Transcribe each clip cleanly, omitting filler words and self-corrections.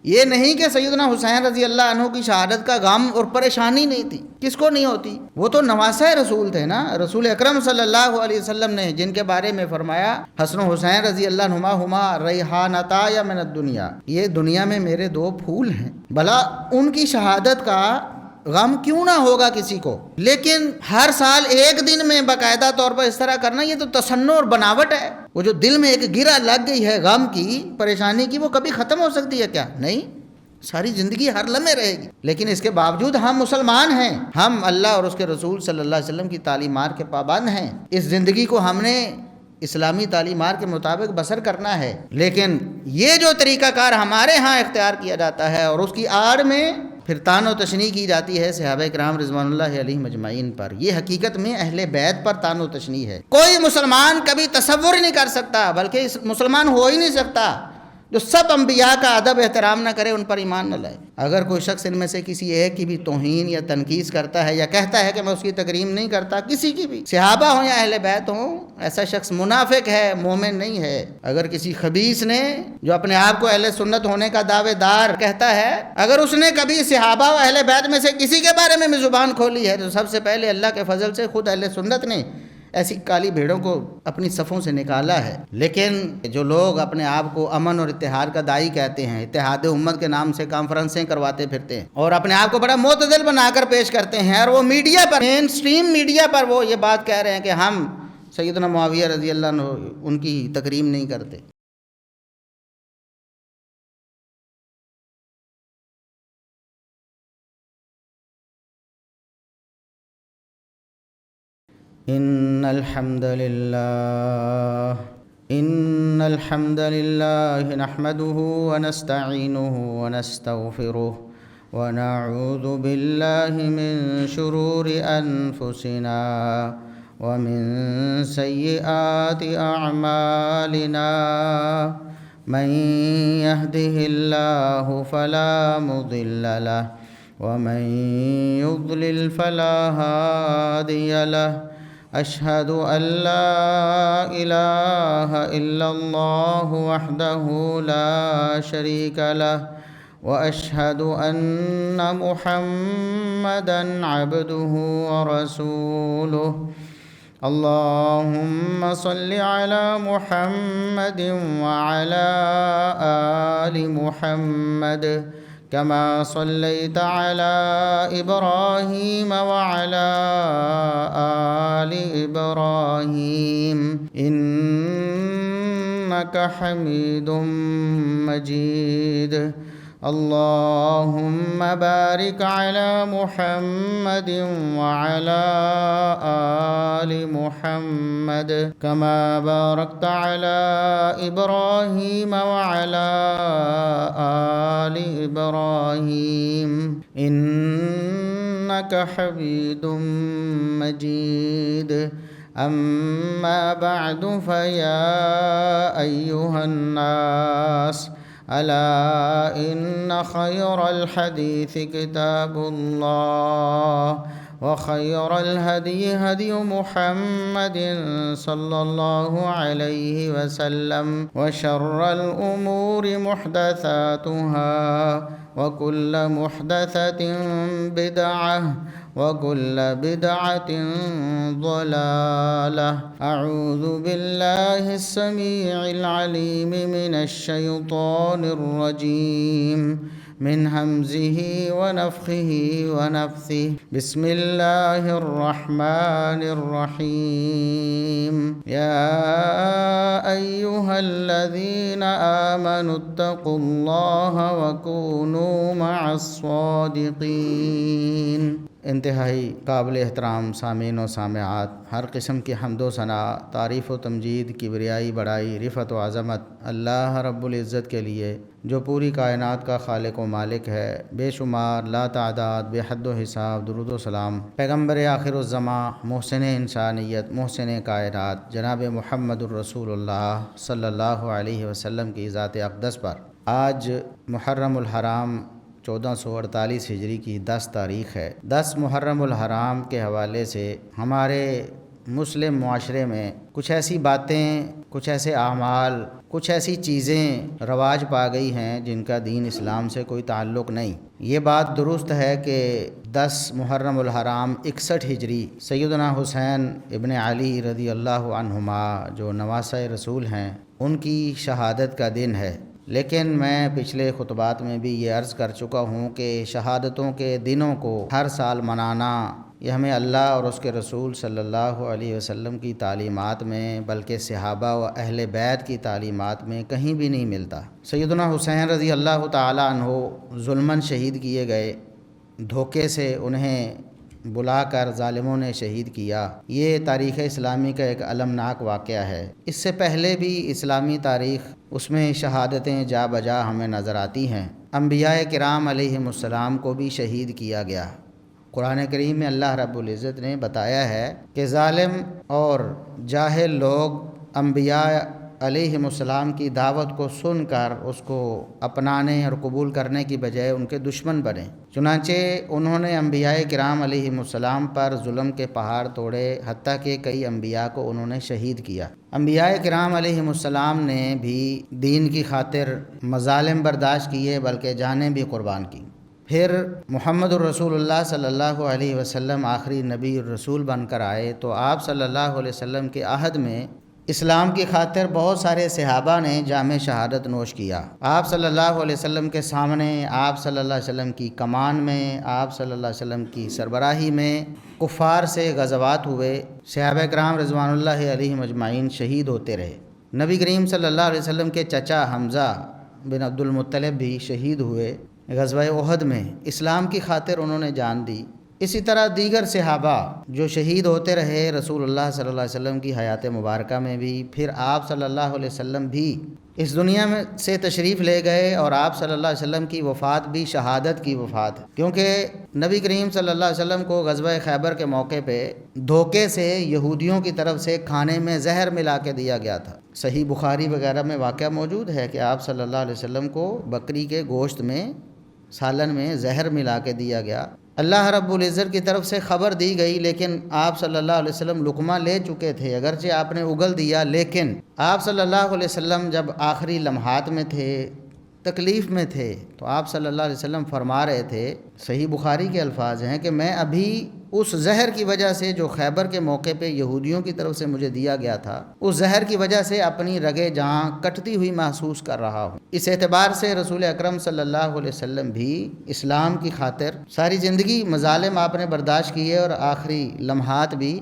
یہ نہیں کہ سیدنا حسین رضی اللہ عنہ کی شہادت کا غم اور پریشانی نہیں تھی، کس کو نہیں ہوتی؟ وہ تو نواسہ رسول تھے نا، رسول اکرم صلی اللہ علیہ وسلم نے جن کے بارے میں فرمایا حسن و حسین رضی اللہ عنہما ہما ریحانتا یا من الدنیا، یہ دنیا میں میرے دو پھول ہیں، بھلا ان کی شہادت کا غم کیوں نہ ہوگا کسی کو؟ لیکن ہر سال ایک دن میں باقاعدہ طور پر اس طرح کرنا، یہ تو تصنع اور بناوٹ ہے۔ وہ جو دل میں ایک گرہ لگ گئی ہے غم کی، پریشانی کی، وہ کبھی ختم ہو سکتی ہے کیا؟ نہیں، ساری زندگی ہر لمحے رہے گی۔ لیکن اس کے باوجود ہم مسلمان ہیں، ہم اللہ اور اس کے رسول صلی اللہ علیہ وسلم کی تعلیمات کے پابند ہیں، اس زندگی کو ہم نے اسلامی تعلیمات کے مطابق بسر کرنا ہے۔ لیکن یہ جو طریقہ کار ہمارے ہاں اختیار کیا جاتا ہے اور اس کی آڑ میں پھر طعن و تشنیع کی جاتی ہے صحابہ کرام رضوان اللہ علیہم اجمعین پر، یہ حقیقت میں اہل بیت پر طعن و تشنیع ہے۔ کوئی مسلمان کبھی تصور نہیں کر سکتا، بلکہ مسلمان ہو ہی نہیں سکتا جو سب انبیاء کا ادب احترام نہ کرے، ان پر ایمان نہ لائے۔ اگر کوئی شخص ان میں سے کسی ایک کی بھی توہین یا تنقیص کرتا ہے یا کہتا ہے کہ میں اس کی تکریم نہیں کرتا، کسی کی بھی، صحابہ ہوں یا اہل بیت ہوں، ایسا شخص منافق ہے، مومن نہیں ہے۔ اگر کسی خبیث نے جو اپنے آپ کو اہل سنت ہونے کا دعوے دار کہتا ہے، اگر اس نے کبھی صحابہ و اہل بیت میں سے کسی کے بارے میں بھی زبان کھولی ہے، تو سب سے پہلے اللہ کے فضل سے خود اہل سنت نے ایسی کالی بھیڑوں کو اپنی صفوں سے نکالا ہے۔ لیکن جو لوگ اپنے آپ کو امن اور اتحاد کا داعی کہتے ہیں، اتحاد امت کے نام سے کانفرنسیں کرواتے پھرتے ہیں اور اپنے آپ کو بڑا معتدل بنا کر پیش کرتے ہیں، اور وہ میڈیا پر، مین سٹریم میڈیا پر وہ یہ بات کہہ رہے ہیں کہ ہم سیدنا معاویہ رضی اللہ عنہ ان کی تکریم نہیں کرتے۔ إن الحمد لله نحمده ونستعينه ونستغفره ونعوذ بالله من شرور أنفسنا ومن سيئات أعمالنا، من يهده الله فلا مضل له ومن يضلل فلا هادي له، أشهد أن لا إله إلا الله وحده لا شريك له، وأشهد أن محمدًا عبده ورسوله، اللهم صل على محمد وعلى آل محمد كما صليت على إبراهيم وعلى آل إبراهيم إنك حميد مجيد، اللهم بارك على محمد وعلى آل محمد كما باركت على إبراهيم وعلى آل إبراهيم إنك حميد مجيد، أما بعد فيا أيها الناس، ألا إن خير الحديث كتاب الله، وخير الهدي هدي محمد صلى الله عليه وسلم، وشر الأمور محدثاتها، وكل محدثة بدعة، وكل بدعة ضلالة۔ أعوذ بالله السميع العليم من الشيطان الرجيم، من همزه ونفخه ونفثه، بسم الله الرحمن الرحيم، يا أيها الذين آمنوا اتقوا الله وكونوا مع الصادقين۔ انتہائی قابل احترام سامعین و سامعات، ہر قسم کی حمد و ثنا، تعریف و تمجید، کبریائی، بڑائی، رفعت و عظمت اللہ رب العزت کے لیے، جو پوری کائنات کا خالق و مالک ہے، بے شمار، لا تعداد، بے حد و حساب درود و سلام پیغمبر آخر الزماں، محسن انسانیت، محسن کائنات، جناب محمد الرسول اللہ صلی اللہ علیہ وسلم کی ذات اقدس پر۔ آج محرم الحرام 1448 ہجری کی 10 تاریخ ہے۔ 10 محرم الحرام کے حوالے سے ہمارے مسلم معاشرے میں کچھ ایسی باتیں، کچھ ایسے اعمال، کچھ ایسی چیزیں رواج پا گئی ہیں جن کا دین اسلام سے کوئی تعلق نہیں۔ یہ بات درست ہے کہ 10 محرم الحرام 61 ہجری سیدنا حسین ابن علی رضی اللہ عنہما جو نواسۂ رسول ہیں ان کی شہادت کا دن ہے، لیکن میں پچھلے خطبات میں بھی یہ عرض کر چکا ہوں کہ شہادتوں کے دنوں کو ہر سال منانا یہ ہمیں اللہ اور اس کے رسول صلی اللہ علیہ وسلم کی تعلیمات میں، بلکہ صحابہ و اہل بیت کی تعلیمات میں کہیں بھی نہیں ملتا۔ سیدنا حسین رضی اللہ تعالی عنہ ظلماً شہید کیے گئے، دھوکے سے انہیں بلا کر ظالموں نے شہید کیا۔ یہ تاریخ اسلامی کا ایک المناک واقعہ ہے۔ اس سے پہلے بھی اسلامی تاریخ، اس میں شہادتیں جا بجا ہمیں نظر آتی ہیں۔ انبیاء کرام علیہم السلام کو بھی شہید کیا گیا۔ قرآن کریم میں اللہ رب العزت نے بتایا ہے کہ ظالم اور جاہل لوگ انبیاء علیہم السلام کی دعوت کو سن کر اس کو اپنانے اور قبول کرنے کی بجائے ان کے دشمن بنے، چنانچہ انہوں نے انبیاء کرام علیہم السلام پر ظلم کے پہاڑ توڑے، حتیٰ کہ کئی انبیاء کو انہوں نے شہید کیا۔ انبیاء کرام علیہم السلام نے بھی دین کی خاطر مظالم برداشت کیے، بلکہ جانیں بھی قربان کی۔ پھر محمد الرسول اللہ صلی اللہ علیہ وسلم آخری نبی الرسول بن کر آئے تو آپ صلی اللہ علیہ وسلم کے عہد میں اسلام کی خاطر بہت سارے صحابہ نے جام شہادت نوش کیا۔ آپ صلی اللہ علیہ وسلم کے سامنے، آپ صلی اللہ علیہ وسلم کی کمان میں، آپ صلی اللہ علیہ وسلم کی سربراہی میں کفار سے غزوات ہوئے، صحابہ کرام رضوان اللہ علیہم اجمعین شہید ہوتے رہے۔ نبی کریم صلی اللہ علیہ وسلم کے چچا حمزہ بن عبد المطلب بھی شہید ہوئے غزوہ احد میں، اسلام کی خاطر انہوں نے جان دی۔ اسی طرح دیگر صحابہ جو شہید ہوتے رہے رسول اللہ صلی اللہ علیہ وسلم کی حیات مبارکہ میں بھی، پھر آپ صلی اللہ علیہ وسلم بھی اس دنیا میں سے تشریف لے گئے، اور آپ صلی اللہ علیہ وسلم کی وفات بھی شہادت کی وفات ہے، کیونکہ نبی کریم صلی اللہ علیہ وسلم کو غزوہ خیبر کے موقع پہ دھوکے سے یہودیوں کی طرف سے کھانے میں زہر ملا کے دیا گیا تھا۔ صحیح بخاری وغیرہ میں واقعہ موجود ہے کہ آپ صلی اللہ علیہ وسلم کو بکری کے گوشت میں، سالن میں زہر ملا کے دیا گیا۔ اللہ رب العزت کی طرف سے خبر دی گئی، لیکن آپ صلی اللہ علیہ وسلم لقمہ لے چکے تھے، اگرچہ آپ نے اگل دیا، لیکن آپ صلی اللہ علیہ وسلم جب آخری لمحات میں تھے، تکلیف میں تھے، تو آپ صلی اللہ علیہ وسلم فرما رہے تھے، صحیح بخاری کے الفاظ ہیں کہ میں ابھی اس زہر کی وجہ سے جو خیبر کے موقع پہ یہودیوں کی طرف سے مجھے دیا گیا تھا، اس زہر کی وجہ سے اپنی رگیں جہاں کٹتی ہوئی محسوس کر رہا ہوں۔ اس اعتبار سے رسول اکرم صلی اللہ علیہ وسلم بھی اسلام کی خاطر ساری زندگی مظالم آپ نے برداشت کیے، اور آخری لمحات بھی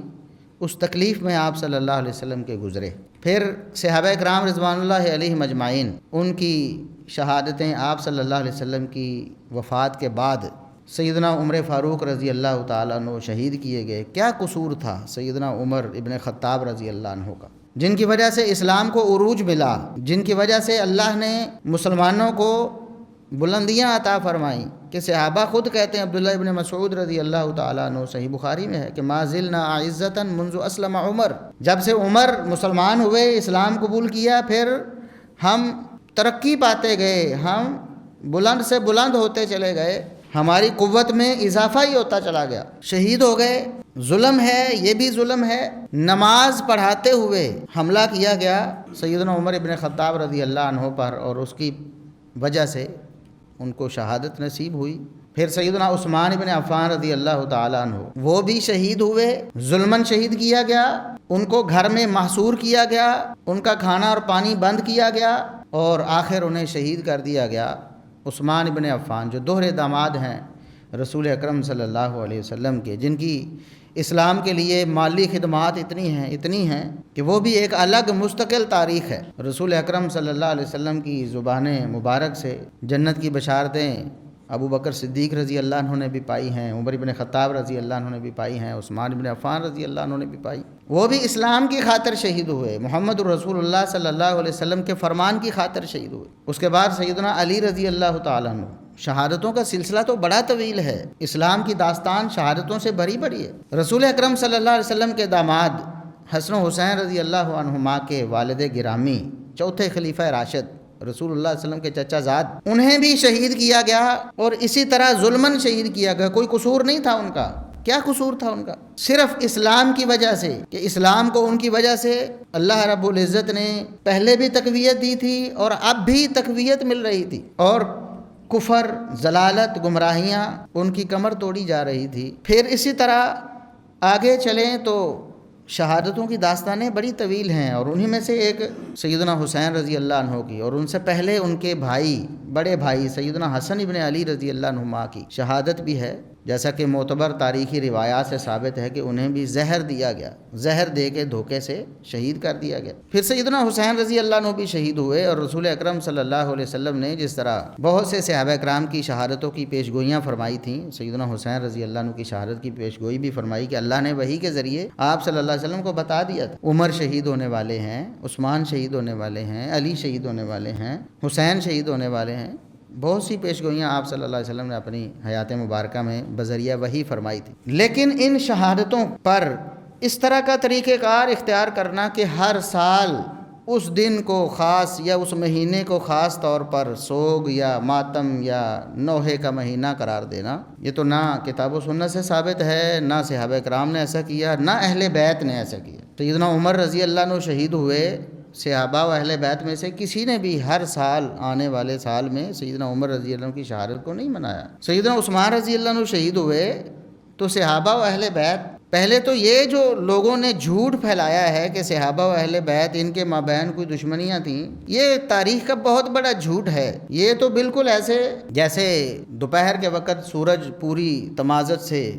اس تکلیف میں آپ صلی اللہ علیہ وسلم کے گزرے۔ پھر صحابہ کرام رضوان اللہ علیہم اجمعین، ان کی شہادتیں آپ صلی اللہ علیہ وسلم کی وفات کے بعد سیدنا عمر فاروق رضی اللہ تعالیٰ عنہ شہید کیے گئے۔ کیا قصور تھا سیدنا عمر ابن خطاب رضی اللہ عنہ کا، جن کی وجہ سے اسلام کو عروج ملا، جن کی وجہ سے اللہ نے مسلمانوں کو بلندیاں عطا فرمائیں، کہ صحابہ خود کہتے ہیں، عبداللہ ابن مسعود رضی اللہ تعالیٰ عنہ، صحیح بخاری میں ہے کہ ما زلنا عزتا منذ اسلم عمر، جب سے عمر مسلمان ہوئے، اسلام قبول کیا، پھر ہم ترقی پاتے گئے، ہم بلند سے بلند ہوتے چلے گئے، ہماری قوت میں اضافہ ہی ہوتا چلا گیا۔ شہید ہو گئے، ظلم ہے، یہ بھی ظلم ہے۔ نماز پڑھاتے ہوئے حملہ کیا گیا سیدنا عمر ابن خطاب رضی اللہ عنہ پر، اور اس کی وجہ سے ان کو شہادت نصیب ہوئی۔ پھر سیدنا عثمان ابن عفان رضی اللہ تعالیٰ عنہ، وہ بھی شہید ہوئے، ظلماً شہید کیا گیا، ان کو گھر میں محصور کیا گیا، ان کا کھانا اور پانی بند کیا گیا، اور آخر انہیں شہید کر دیا گیا۔ عثمان ابن عفان جو دوہرے داماد ہیں رسول اکرم صلی اللہ علیہ وسلم کے، جن کی اسلام کے لیے مالی خدمات اتنی ہیں کہ وہ بھی ایک الگ مستقل تاریخ ہے۔ رسول اکرم صلی اللہ علیہ وسلم کی زبان مبارک سے جنت کی بشارتیں ابو بکر صدیق رضی اللہ عنہ نے بھی پائی ہیں، عمر ابن خطاب رضی اللہ عنہ نے بھی پائی ہیں، عثمان ابن عفان رضی اللہ عنہ نے بھی پائی۔ وہ بھی اسلام کی خاطر شہید ہوئے، محمد الرسول اللہ صلی اللہ علیہ وسلم کے فرمان کی خاطر شہید ہوئے۔ اس کے بعد سیدنا علی رضی اللہ تعالیٰ عنہ۔ شہادتوں کا سلسلہ تو بڑا طویل ہے، اسلام کی داستان شہادتوں سے بھری پڑی ہے۔ رسول اکرم صلی اللہ علیہ وسلم کے داماد حسن و حسین رضی اللہ عنہما کے والد گرامی، چوتھے خلیفہ راشد رسول اللہ علیہ وسلم کے چچا زاد، انہیں بھی شہید کیا گیا، اور اسی طرح ظلماً شہید کیا گیا، کوئی قصور نہیں تھا ان کا۔ کیا قصور تھا ان کا؟ صرف اسلام کی وجہ سے، کہ اسلام کو ان کی وجہ سے اللہ رب العزت نے پہلے بھی تقویت دی تھی اور اب بھی تقویت مل رہی تھی، اور کفر، ضلالت، گمراہیاں ان کی کمر توڑی جا رہی تھی۔ پھر اسی طرح آگے چلیں تو شہادتوں کی داستانیں بڑی طویل ہیں، اور انہی میں سے ایک سیدنا حسین رضی اللہ عنہ کی، اور ان سے پہلے ان کے بھائی، بڑے بھائی سیدنا حسن ابن علی رضی اللہ عنہما کی شہادت بھی ہے، جیسا کہ معتبر تاریخی روایات سے ثابت ہے کہ انہیں بھی زہر دیا گیا، زہر دے کے دھوکے سے شہید کر دیا گیا۔ پھر سیدنا حسین رضی اللہ عنہ بھی شہید ہوئے، اور رسول اکرم صلی اللہ علیہ وسلم نے جس طرح بہت سے صحابہ کرام کی شہادتوں کی پیش گوئیاں فرمائی تھیں، سیدنا حسین رضی اللہ عنہ کی شہادت کی پیش گوئی بھی فرمائی کہ اللہ نے وحی کے ذریعے آپ صلی اللہ علیہ وسلم کو بتا دیا تھا عمر شہید ہونے والے ہیں، عثمان شہید ہونے والے ہیں، علی شہید ہونے والے ہیں، حسین شہید ہونے والے ہیں۔ بہت سی پیش گوئیاں آپ صلی اللہ علیہ وسلم نے اپنی حیات مبارکہ میں بذریعہ وحی فرمائی تھی۔ لیکن ان شہادتوں پر اس طرح کا طریقہ کار اختیار کرنا کہ ہر سال اس دن کو خاص یا اس مہینے کو خاص طور پر سوگ یا ماتم یا نوحے کا مہینہ قرار دینا، یہ تو نہ کتاب و سنت سے ثابت ہے، نہ صحابہ کرام نے ایسا کیا، نہ اہل بیت نے ایسا کیا۔ سیدنا عمر رضی اللہ عنہ شہید ہوئے، صحابہ و اہل بیت میں سے کسی نے بھی ہر سال آنے والے سال میں سیدنا عمر رضی اللہ عنہ کی شہادت کو نہیں منایا۔ سیدنا عثمان رضی اللہ عنہ شہید ہوئے تو صحابہ و اہل بیت، پہلے تو یہ جو لوگوں نے جھوٹ پھیلایا ہے کہ صحابہ و اہل بیت ان کے مابین کوئی دشمنیاں تھیں، یہ تاریخ کا بہت بڑا جھوٹ ہے۔ یہ تو بالکل ایسے جیسے دوپہر کے وقت سورج پوری تمازت سے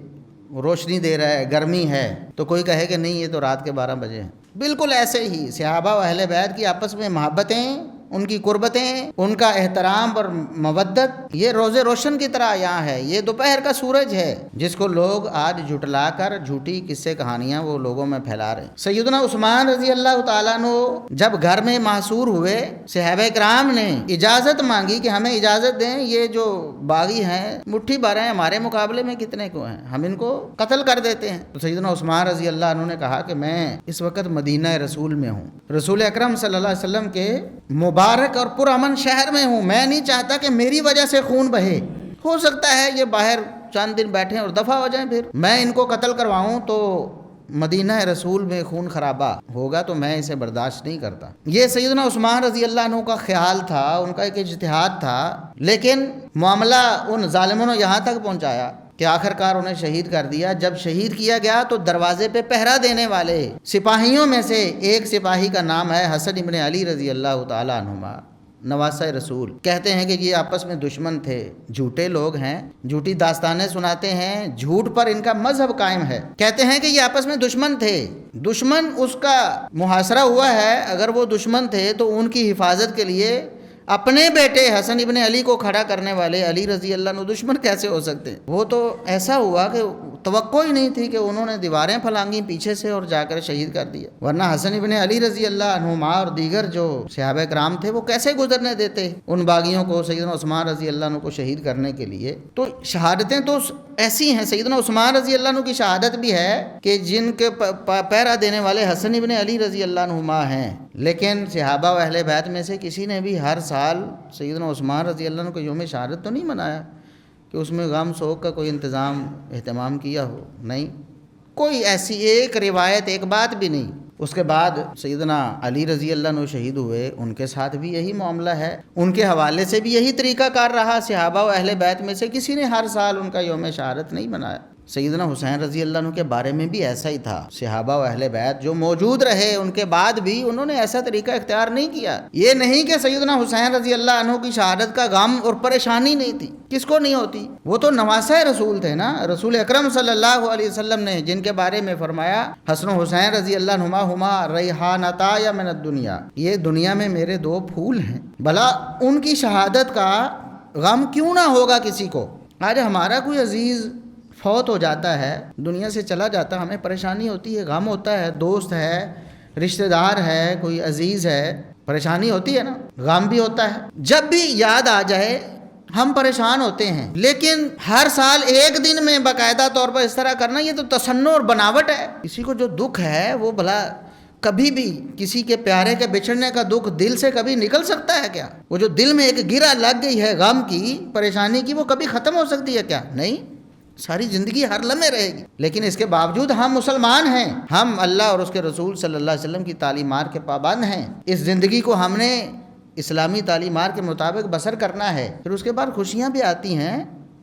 روشنی دے رہا ہے، گرمی ہے، تو کوئی کہے کہ نہیں یہ تو رات کے 12 بجے ہیں۔ بالکل ایسے ہی صحابہ و اہل بیت کی آپس میں محبتیں، ان کی قربتیں، ان کا احترام اور مودت، یہ روز روشن کی طرح یہاں ہے۔ یہ دوپہر کا سورج ہے جس کو لوگ آج جھٹلا کر جھوٹی قصے کہانیاں وہ لوگوں میں پھیلا رہے ہیں۔ سیدنا عثمان رضی اللہ تعالیٰ عنہ جب گھر میں محصور ہوئے، صحابہ کرام نے اجازت مانگی کہ ہمیں اجازت دیں، یہ جو باغی ہیں مٹھی بھر ہیں، ہمارے مقابلے میں کتنے کو ہیں، ہم ان کو قتل کر دیتے ہیں۔ تو سیدنا عثمان رضی اللہ عنہ نے کہا کہ میں اس وقت مدینہ رسول میں ہوں، رسول اکرم صلی اللہ علیہ وسلم کے مبارک اور پرامن شہر میں ہوں، میں نہیں چاہتا کہ میری وجہ سے خون بہے، ہو سکتا ہے یہ باہر چند دن بیٹھیں اور دفع ہو جائیں، پھر میں ان کو قتل کرواؤں تو مدینہ رسول میں خون خرابہ ہوگا، تو میں اسے برداشت نہیں کرتا۔ یہ سیدنا عثمان رضی اللہ عنہ کا خیال تھا، ان کا ایک اجتہاد تھا، لیکن معاملہ ان ظالموں نے یہاں تک پہنچایا کہ آخر کار انہیں شہید کر دیا۔ جب شہید کیا گیا تو دروازے پہ پہرا دینے والے سپاہیوں میں سے ایک سپاہی کا نام ہے حسن ابن علی رضی اللہ تعالیٰ عنہما، نواسہ رسول۔ کہتے ہیں کہ یہ آپس میں دشمن تھے، جھوٹے لوگ ہیں، جھوٹی داستانیں سناتے ہیں، جھوٹ پر ان کا مذہب قائم ہے۔ کہتے ہیں کہ یہ آپس میں دشمن تھے، دشمن اس کا محاصرہ ہوا ہے، اگر وہ دشمن تھے تو ان کی حفاظت کے لیے اپنے بیٹے حسن ابن علی کو کھڑا کرنے والے علی رضی اللہ عنہ دشمن کیسے ہو سکتے ہیں؟ وہ تو ایسا ہوا کہ توقع ہی نہیں تھی کہ انہوں نے دیواریں پھلانگی پیچھے سے اور جا کر شہید کر دیا، ورنہ حسن ابن علی رضی اللہ عنہما اور دیگر جو صحابہ کرام تھے وہ کیسے گزرنے دیتے ان باغیوں کو سیدنا عثمان رضی اللہ عنہ کو شہید کرنے کے لیے۔ تو شہادتیں تو ایسی ہیں، سیدنا عثمان رضی اللہ عنہ کی شہادت بھی ہے کہ جن کے پیرا دینے والے حسن ابن علی رضی اللہ عنہما ہیں، لیکن صحابہ و اہل بیت میں سے کسی نے بھی ہر سال سیدنا عثمان رضی اللہ عنہ کو یوم شہادت تو نہیں منایا کہ اس میں غم سوگ کا کوئی اہتمام کیا ہو، نہیں، کوئی ایسی ایک روایت، ایک بات بھی نہیں۔ اس کے بعد سیدنا علی رضی اللہ عنہ شہید ہوئے، ان کے ساتھ بھی یہی معاملہ ہے، ان کے حوالے سے بھی یہی طریقہ کار رہا، صحابہ و اہل بیت میں سے کسی نے ہر سال ان کا یوم شہادت نہیں منایا۔ سیدنا حسین رضی اللہ عنہ کے بارے میں بھی ایسا ہی تھا، صحابہ و اہل بیت جو موجود رہے ان کے بعد بھی انہوں نے ایسا طریقہ اختیار نہیں کیا۔ یہ نہیں کہ سیدنا حسین رضی اللہ عنہ کی شہادت کا غم اور پریشانی نہیں تھی، کس کو نہیں ہوتی؟ وہ تو نواسہ رسول تھے نا، رسول اکرم صلی اللہ علیہ وسلم نے جن کے بارے میں فرمایا حسن و حسین رضی اللہ عنہما ہما ریحانتا یا من الدنیا، یہ دنیا میں میرے 2 پھول ہیں، بھلا ان کی شہادت کا غم کیوں نہ ہوگا کسی کو؟ آج ہمارا کوئی عزیز فوت ہو جاتا ہے، دنیا سے چلا جاتا، ہمیں پریشانی ہوتی ہے، غم ہوتا ہے، دوست ہے، رشتہ دار ہے، کوئی عزیز ہے، پریشانی ہوتی ہے نا، غم بھی ہوتا ہے۔ جب بھی یاد آ جائے ہم پریشان ہوتے ہیں، لیکن ہر سال ایک دن میں باقاعدہ طور پر اس طرح کرنا، یہ تو تصنع اور بناوٹ ہے۔ کسی کو جو دکھ ہے وہ بھلا کبھی بھی کسی کے پیارے کے بچھڑنے کا دکھ دل سے کبھی نکل سکتا ہے کیا؟ وہ جو دل میں ایک گرہ لگ گئی ہے غم کی، پریشانی کی، وہ کبھی ختم ہو سکتی ہے کیا؟ نہیں، ساری زندگی ہر لمحے رہے گی، لیکن اس کے باوجود ہم مسلمان ہیں، ہم اللہ اور اس کے رسول صلی اللہ علیہ وسلم کی تعلیمات کے پابند ہیں، اس زندگی کو ہم نے اسلامی تعلیمات کے مطابق بسر کرنا ہے۔ پھر اس کے بعد خوشیاں بھی آتی ہیں،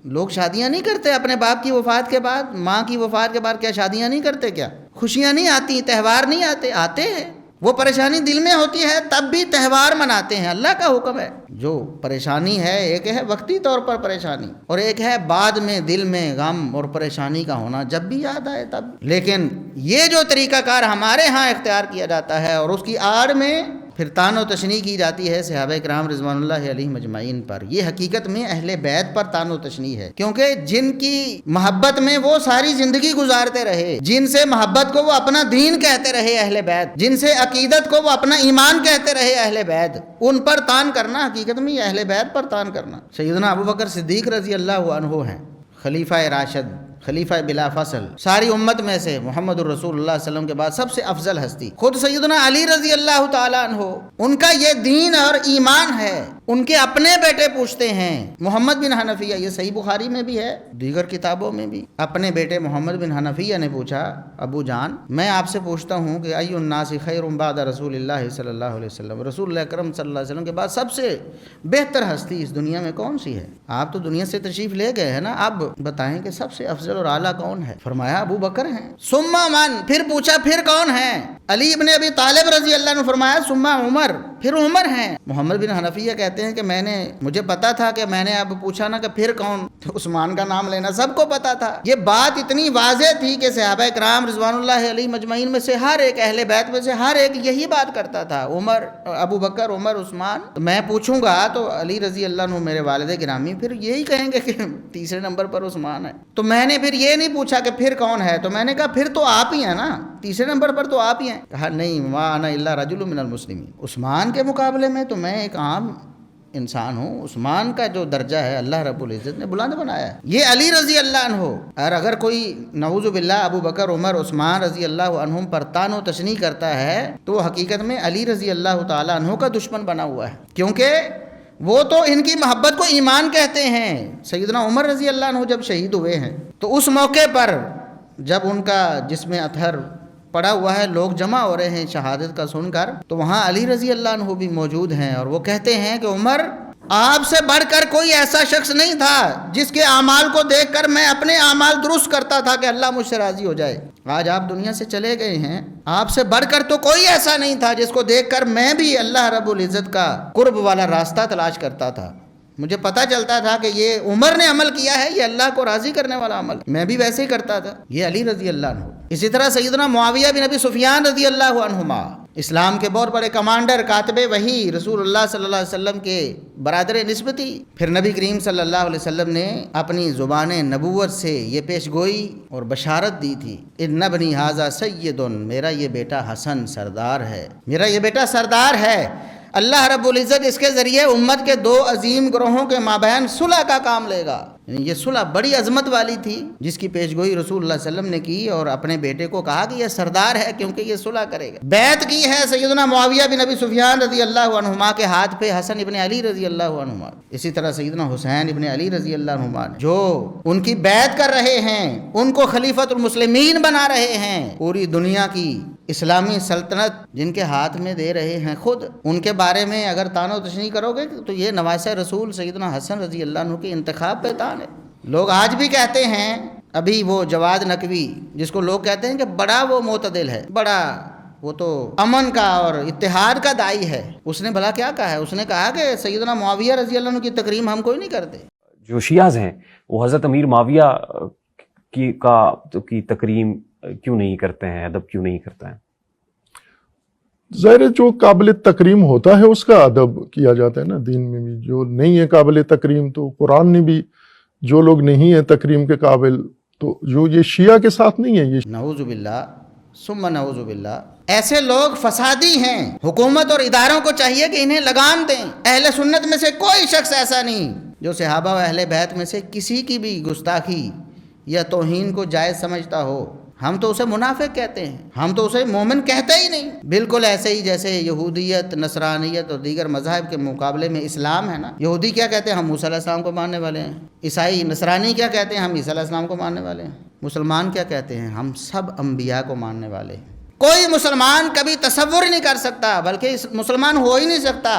لوگ شادیاں نہیں کرتے اپنے باپ کی وفات کے بعد، ماں کی وفات کے بعد، کیا شادیاں نہیں کرتے؟ کیا خوشیاں نہیں آتی؟ تہوار نہیں آتے ہیں؟ وہ پریشانی دل میں ہوتی ہے تب بھی تہوار مناتے ہیں، اللہ کا حکم ہے۔ جو پریشانی ہے، ایک ہے وقتی طور پر پریشانی، اور ایک ہے بعد میں دل میں غم اور پریشانی کا ہونا، جب بھی یاد آئے تب۔ لیکن یہ جو طریقہ کار ہمارے ہاں اختیار کیا جاتا ہے اور اس کی آڑ میں پھر طعن و تشنیع کی جاتی ہے صحابہ کرام رضوان اللہ علیہم اجمعین پر، یہ حقیقت میں اہل بیت پر طعن و تشنیع ہے، کیونکہ جن کی محبت میں وہ ساری زندگی گزارتے رہے، جن سے محبت کو وہ اپنا دین کہتے رہے اہل بیت، جن سے عقیدت کو وہ اپنا ایمان کہتے رہے اہل بیت، ان پر طعن کرنا حقیقت میں اہل بیت پر طعن کرنا۔ سیدنا ابو بکر صدیق رضی اللہ عنہ ہیں، خلیفہ راشد، خلیفہ بلا فصل، ساری امت میں سے محمد الرسول اللہ صلی اللہ علیہ وسلم کے بعد سب سے افضل ہستی، خود سیدنا علی رضی اللہ تعالیٰ عنہ، ان کا یہ دین اور ایمان ہے۔ ان کے اپنے بیٹے پوچھتے ہیں، محمد بن حنفیہ، یہ صحیح بخاری میں بھی ہے، دیگر کتابوں میں بھی، اپنے بیٹے محمد بن حنفیہ نے پوچھا، ابو جان میں آپ سے پوچھتا ہوں کہ ای الناس خیر بعد رسول اللہ صلی اللہ علیہ وسلم، رسول اللہ اکرم صلی اللہ علیہ وسلم کے بعد سب سے بہتر ہستی اس دنیا میں کون سی ہے؟ آپ تو دنیا سے تشریف لے گئے ہیں نا، اب بتائیں کہ سب سے افضل اور اعلیٰ کون ہے؟ فرمایا ابو بکر ہیں۔ ثم من، پھر پوچھا پھر کون ہے؟ علی ابن ابی طالب رضی اللہ عنہ، فرمایا ثم عمر، پھر عمر ہیں۔ محمد بن حنفیہ کہتے ہیں کہ مجھے پتا تھا کہ میں نے اب پوچھا نا کہ پھر کون، عثمان کا نام لینا سب کو پتا تھا۔ یہ بات اتنی واضح تھی کہ صحابہ کرام رضوان اللہ علیہ مجمعین میں سے ہر ایک، اہل بیت میں سے ہر ایک یہی بات کرتا تھا، عمر، ابو بکر، عمر، عثمان۔ تو میں پوچھوں گا تو علی رضی اللہ عنہ میرے والد گرامی پھر یہی کہیں گے کہ تیسرے نمبر پر عثمان ہے۔ تو میں نے پھر یہ نہیں پوچھا کہ پھر کون ہے، تو میں نے کہا پھر تو آپ ہی ہیں نا، تیسرے نمبر پر تو آپ ہی ہیں۔ کہا نہیں، ما انا الا رجل من المسلمین، عثمان کے مقابلے میں تو میں ایک عام انسان ہوں، عثمان کا جو درجہ ہے اللہ رب العزت نے بلند بنایا ہے۔ یہ علی رضی اللہ عنہ، اور اگر کوئی نعوذ باللہ ابو بکر، عمر، عثمان رضی اللہ عنہم پر طعن و تشنیع کرتا ہے تو وہ حقیقت میں علی رضی اللہ تعالیٰ عنہ کا دشمن بنا ہوا ہے، کیونکہ وہ تو ان کی محبت کو ایمان کہتے ہیں۔ سیدنا عمر رضی اللہ عنہ جب شہید ہوئے ہیں تو اس موقع پر جب ان کا جسم اطہر پڑا ہوا ہے، لوگ جمع ہو رہے ہیں شہادت کا سن کر، تو وہاں علی رضی اللہ عنہ بھی موجود ہیں، اور وہ کہتے ہیں کہ عمر، آپ سے بڑھ کر کوئی ایسا شخص نہیں تھا جس کے اعمال کو دیکھ کر میں اپنے اعمال درست کرتا تھا کہ اللہ مجھ سے راضی ہو جائے۔ آج آپ دنیا سے چلے گئے ہیں، آپ سے بڑھ کر تو کوئی ایسا نہیں تھا جس کو دیکھ کر میں بھی اللہ رب العزت کا قرب والا راستہ تلاش کرتا تھا۔ مجھے پتا چلتا تھا کہ یہ عمر نے عمل کیا ہے، یہ اللہ کو راضی کرنے والا عمل، میں بھی ویسے ہی کرتا تھا۔ یہ علی رضی اللہ عنہ۔ اسی طرح سیدنا معاویہ بن ابی سفیان رضی اللہ عنہما، اسلام کے بہت بڑے کمانڈر، کاتب وحی، رسول اللہ صلی اللہ علیہ وسلم کے برادر نسبتی، پھر نبی کریم صلی اللہ علیہ وسلم نے اپنی زبان نبوت سے یہ پیش گوئی اور بشارت دی تھی، ان ابنی ھذا سید، میرا یہ بیٹا حسن سردار ہے، میرا یہ بیٹا سردار ہے۔ اللہ رب العزت اس کے ذریعے امت کے دو عظیم گروہوں کے مابین صلح کا کام لے گا۔ یہ صلح بڑی عظمت والی تھی جس کی پیشگوئی رسول اللہ صلی اللہ علیہ وسلم نے کی، اور اپنے بیٹے کو کہا کہ یہ سردار ہے کیونکہ یہ صلح کرے گا۔ بیعت کی ہے سیدنا معاویہ بن ابی سفیان رضی اللہ عنہما کے ہاتھ پہ حسن ابن علی رضی اللہ عنہما، اسی طرح سیدنا حسین ابن علی رضی اللہ عنہما جو ان کی بیعت کر رہے ہیں، ان کو خلیفۃ المسلمین بنا رہے ہیں، پوری دنیا کی اسلامی سلطنت جن کے ہاتھ میں دے رہے ہیں، خود ان کے بارے میں اگر طعن و تشنیع کرو گے تو یہ نواسہ رسول سیدنا حسن رضی اللہ عنہ کے انتخاب پہ طعن ہے۔ لوگ آج بھی کہتے ہیں، ابھی وہ جواد نقوی جس کو لوگ کہتے ہیں کہ بڑا وہ معتدل ہے، بڑا وہ تو امن کا اور اتحاد کا داعی ہے، اس نے بھلا کیا کہا ہے؟ اس نے کہا کہ سیدنا معاویہ رضی اللہ عنہ کی تکریم ہم کوئی نہیں کرتے۔ جو شیعہ ہیں وہ حضرت امیر معاویہ کی تکریم کیوں نہیں کرتے ہیں، ادب کیوں نہیں کرتے ہیں؟ ظاہر جو قابل تکریم ہوتا ہے اس کا ادب کیا جاتا ہے نا دین میں بھی، جو نہیں ہے قابل تکریم تو قرآن نے بھی جو لوگ نہیں ہیں تکریم کے قابل، تو جو یہ شیعہ کے ساتھ نہیں ہے، یہ نعوذ باللہ ثم نعوذ باللہ، ایسے لوگ فسادی ہیں۔ حکومت اور اداروں کو چاہیے کہ انہیں لگام دیں۔ اہل سنت میں سے کوئی شخص ایسا نہیں جو صحابہ و اہل بیت میں سے کسی کی بھی گستاخی یا توہین کو جائز سمجھتا ہو۔ ہم تو اسے منافق کہتے ہیں، ہم تو اسے مومن کہتے ہی نہیں۔ بالکل ایسے ہی جیسے یہودیت، نصرانیت اور دیگر مذاہب کے مقابلے میں اسلام ہے نا، یہودی کیا کہتے ہیں؟ ہم موسیٰ علیہ السلام کو ماننے والے ہیں۔ عیسائی نصرانی کیا کہتے ہیں؟ ہم عیسیٰ علیہ السلام کو ماننے والے ہیں۔ مسلمان کیا کہتے ہیں؟ ہم سب انبیاء کو ماننے والے ہیں۔ کوئی مسلمان کبھی تصور ہی نہیں کر سکتا، بلکہ مسلمان ہو ہی نہیں سکتا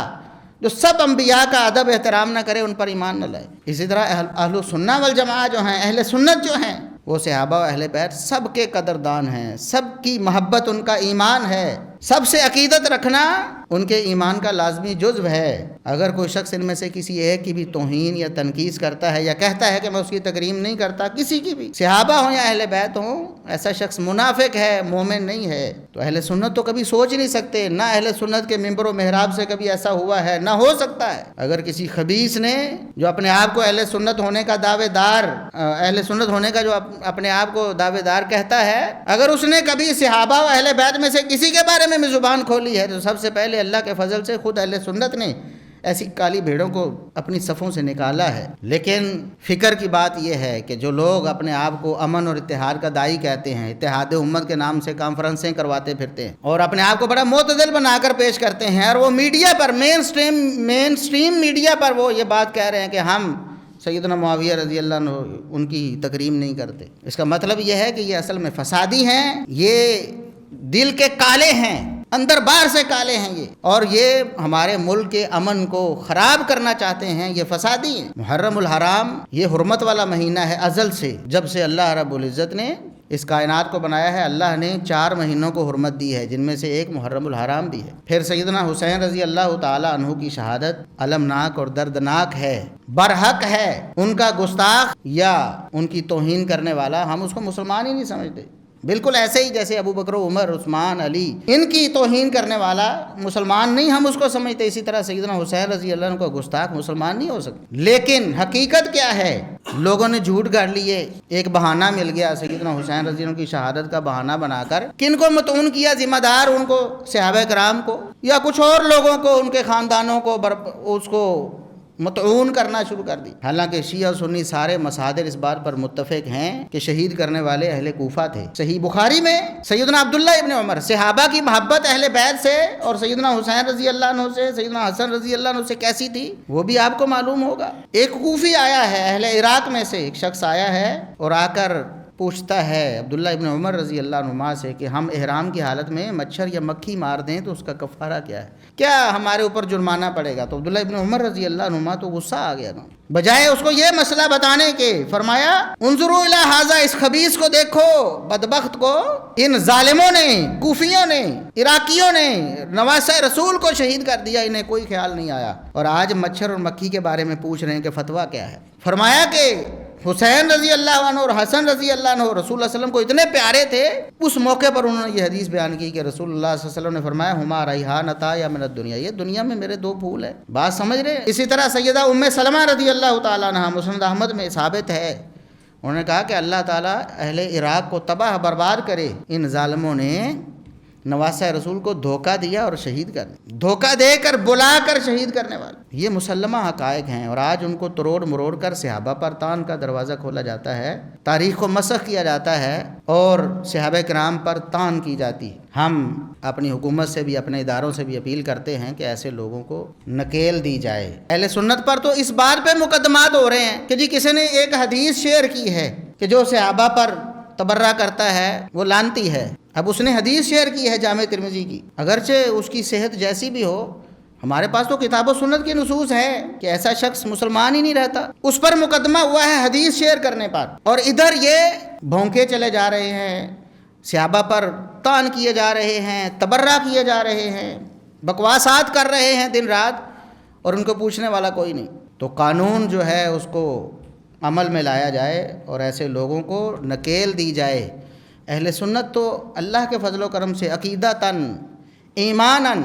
جو سب انبیاء کا ادب احترام نہ کرے، ان پر ایمان نہ لائے۔ اسی طرح اہل سنہ والجماعہ جو ہیں، اہل سنت جو ہیں، وہ صحابہ و اہل بیت سب کے قدردان ہیں، سب کی محبت ان کا ایمان ہے، سب سے عقیدت رکھنا ان کے ایمان کا لازمی جزو ہے۔ اگر کوئی شخص ان میں سے کسی ایک کی بھی توہین یا تنقیص کرتا ہے یا کہتا ہے کہ میں اس کی تکریم نہیں کرتا، کسی کی بھی، صحابہ ہوں یا اہل بیت ہوں، ایسا شخص منافق ہے، مومن نہیں ہے۔ تو اہل سنت تو کبھی سوچ نہیں سکتے، نہ اہل سنت کے منبر و محراب سے کبھی ایسا ہوا ہے، نہ ہو سکتا ہے۔ اگر کسی خبیث نے جو اپنے آپ کو اہل سنت ہونے کا دعوے دار، اہل سنت ہونے کا جو اپنے آپ کو دعوے دار کہتا ہے، اگر اس نے کبھی صحابہ و اہل بیت میں سے کسی کے بارے میں زبان کھولی ہے، تو سب سے پہلے اللہ کے فضل سے خود اہل سنت نے ایسی کالی بھیڑوں کو اپنی صفوں سے نکالا ہے۔ لیکن فکر کی بات یہ ہے کہ جو لوگ اپنے آپ کو امن اور اتحاد کا داعی کہتے ہیں، اتحاد امت کے نام سے کانفرنسیں کرواتے پھرتے ہیں اور اپنے آپ کو بڑا معتدل بنا کر پیش کرتے ہیں، اور وہ میڈیا پر مین سٹریم میڈیا پر وہ یہ بات کہہ رہے ہیں کہ ہم سیدنا معاویہ رضی اللہ عنہ ان کی تکریم نہیں کرتے، اس کا مطلب یہ ہے کہ یہ اصل میں فسادی ہیں، یہ دل کے کالے ہیں، اندر باہر سے کالے ہیں یہ، اور یہ ہمارے ملک کے امن کو خراب کرنا چاہتے ہیں، یہ فسادی ہیں۔ محرم الحرام یہ حرمت والا مہینہ ہے ازل سے، جب سے اللہ رب العزت نے اس کائنات کو بنایا ہے، اللہ نے 4 مہینوں کو حرمت دی ہے، جن میں سے ایک محرم الحرام بھی ہے۔ پھر سیدنا حسین رضی اللہ تعالی عنہ کی شہادت المناک اور دردناک ہے، برحق ہے، ان کا گستاخ یا ان کی توہین کرنے والا ہم اس کو مسلمان ہی نہیں سمجھتے، بالکل ایسے ہی جیسے ابو بکر، عمر، عثمان، علی، ان کی توہین کرنے والا مسلمان نہیں ہم اس کو سمجھتے، اسی طرح سیدنا حسین رضی اللہ عنہ کو گستاخ مسلمان نہیں ہو سکتے۔ لیکن حقیقت کیا ہے؟ لوگوں نے جھوٹ گھڑ لیے، ایک بہانہ مل گیا سیدنا حسین رضی اللہ عنہ کی شہادت کا بہانہ بنا کر، کن کو متعون کیا؟ ذمہ دار ان کو، صحابہ کرام کو، یا کچھ اور لوگوں کو، ان کے خاندانوں کو اس کو متعون کرنا شروع کر دی۔ حالانکہ شیعہ و سنی سارے مصادر اس بات پر متفق ہیں کہ شہید کرنے والے اہل کوفہ تھے۔ صحیح بخاری میں سیدنا عبداللہ ابن عمر، صحابہ کی محبت اہل بیت سے اور سیدنا حسین رضی اللہ عنہ سے، سیدنا حسن رضی اللہ عنہ سے کیسی تھی وہ بھی آپ کو معلوم ہوگا۔ ایک کوفی آیا ہے، اہل عراق میں سے ایک شخص آیا ہے اور آ کر پوچھتا ہے عبداللہ ابن عمر رضی اللہ عنہما سے کہ ہم احرام کی حالت میں مچھر یا مکھی مار دیں تو اس کا کفارہ کیا ہے؟ کیا ہمارے اوپر جرمانہ پڑے گا؟ تو عبداللہ ابن عمر رضی اللہ عنہما تو غصہ آ گیا نا، بجائے اس کو یہ مسئلہ بتانے کے فرمایا انظروا الی ھذا، اس خبیث کو دیکھو، بدبخت کو، ان ظالموں نے، کوفیوں نے، عراقیوں نے نواسہ رسول کو شہید کر دیا، انہیں کوئی خیال نہیں آیا، اور آج مچھر اور مکھی کے بارے میں پوچھ رہے ہیں کہ فتویٰ کیا ہے۔ فرمایا کہ حسین رضی اللہ عنہ اور حسن رضی اللہ عنہ رسول اللہ صلی اللہ علیہ وسلم کو اتنے پیارے تھے، اس موقع پر انہوں نے یہ حدیث بیان کی کہ رسول اللہ صلی اللہ علیہ وسلم نے فرمایا ہما ریحانتا یا من الدنیا، یہ دنیا میں میرے 2 پھول ہیں۔ بات سمجھ رہے ہیں؟ اسی طرح سیدہ ام سلمہ رضی اللہ تعالیٰ عنہ، مسند احمد میں ثابت ہے، انہوں نے کہا کہ اللہ تعالیٰ اہل عراق کو تباہ برباد کرے، ان ظالموں نے نواسہ رسول کو دھوکہ دیا اور شہید کر دیا، دھوکہ دے کر بلا کر شہید کرنے والے، یہ مسلمہ حقائق ہیں، اور آج ان کو تروڑ مروڑ کر صحابہ پر تان کا دروازہ کھولا جاتا ہے، تاریخ کو مسخ کیا جاتا ہے اور صحابہ کرام پر تان کی جاتی ہے۔ ہم اپنی حکومت سے بھی، اپنے اداروں سے بھی اپیل کرتے ہیں کہ ایسے لوگوں کو نکیل دی جائے۔ اہل سنت پر تو اس بات پہ مقدمات ہو رہے ہیں کہ جی کسی نے ایک حدیث شیئر کی ہے کہ جو صحابہ پر تبرہ کرتا ہے وہ لعنتی ہے۔ اب اس نے حدیث شیئر کی ہے جامع ترمذی کی، اگرچہ اس کی صحت جیسی بھی ہو، ہمارے پاس تو کتاب و سنت کی نصوص ہے کہ ایسا شخص مسلمان ہی نہیں رہتا، اس پر مقدمہ ہوا ہے حدیث شیئر کرنے پر، اور ادھر یہ بھونکے چلے جا رہے ہیں، صحابہ پر طعن کیے جا رہے ہیں، تبرہ کیے جا رہے ہیں، بکواسات کر رہے ہیں دن رات، اور ان کو پوچھنے والا کوئی نہیں۔ تو قانون جو ہے اس کو عمل میں لایا جائے اور ایسے لوگوں کو نکیل دی جائے۔ اہل سنت تو اللہ کے فضل و کرم سے عقیدتاً، ایماناً،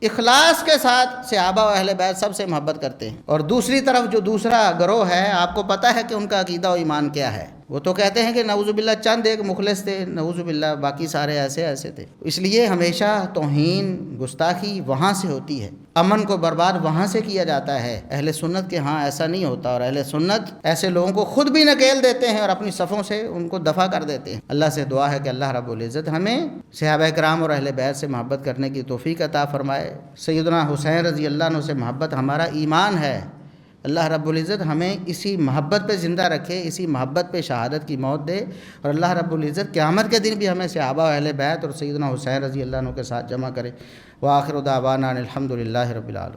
اخلاص کے ساتھ صحابہ و اہل بیت سب سے محبت کرتے ہیں، اور دوسری طرف جو دوسرا گروہ ہے، آپ کو پتہ ہے کہ ان کا عقیدہ و ایمان کیا ہے۔ وہ تو کہتے ہیں کہ نعوذ باللہ چند ایک مخلص تھے، نعوذ باللہ باقی سارے ایسے تھے. اس لیے ہمیشہ توہین گستاخی وہاں سے ہوتی ہے، امن کو برباد وہاں سے کیا جاتا ہے. اہل سنت کے ہاں ایسا نہیں ہوتا، اور اہل سنت ایسے لوگوں کو خود بھی نکیل دیتے ہیں اور اپنی صفوں سے ان کو دفع کر دیتے ہیں. اللہ سے دعا ہے کہ اللہ رب العزت ہمیں صحابہ کرام اور اہل بیت سے محبت کرنے کی توفیق عطا فرمائے. سیدنا حسین رضی اللہ عنہ سے محبت ہمارا ایمان ہے. اللہ رب العزت ہمیں اسی محبت پہ زندہ رکھے، اسی محبت پہ شہادت کی موت دے، اور اللہ رب العزت قیامت کے دن بھی ہمیں صحابہ و اہل بیت اور سیدنا حسین رضی اللہ عنہ کے ساتھ جمع کرے. وآخر دعوانا الحمد للہ رب العالمین.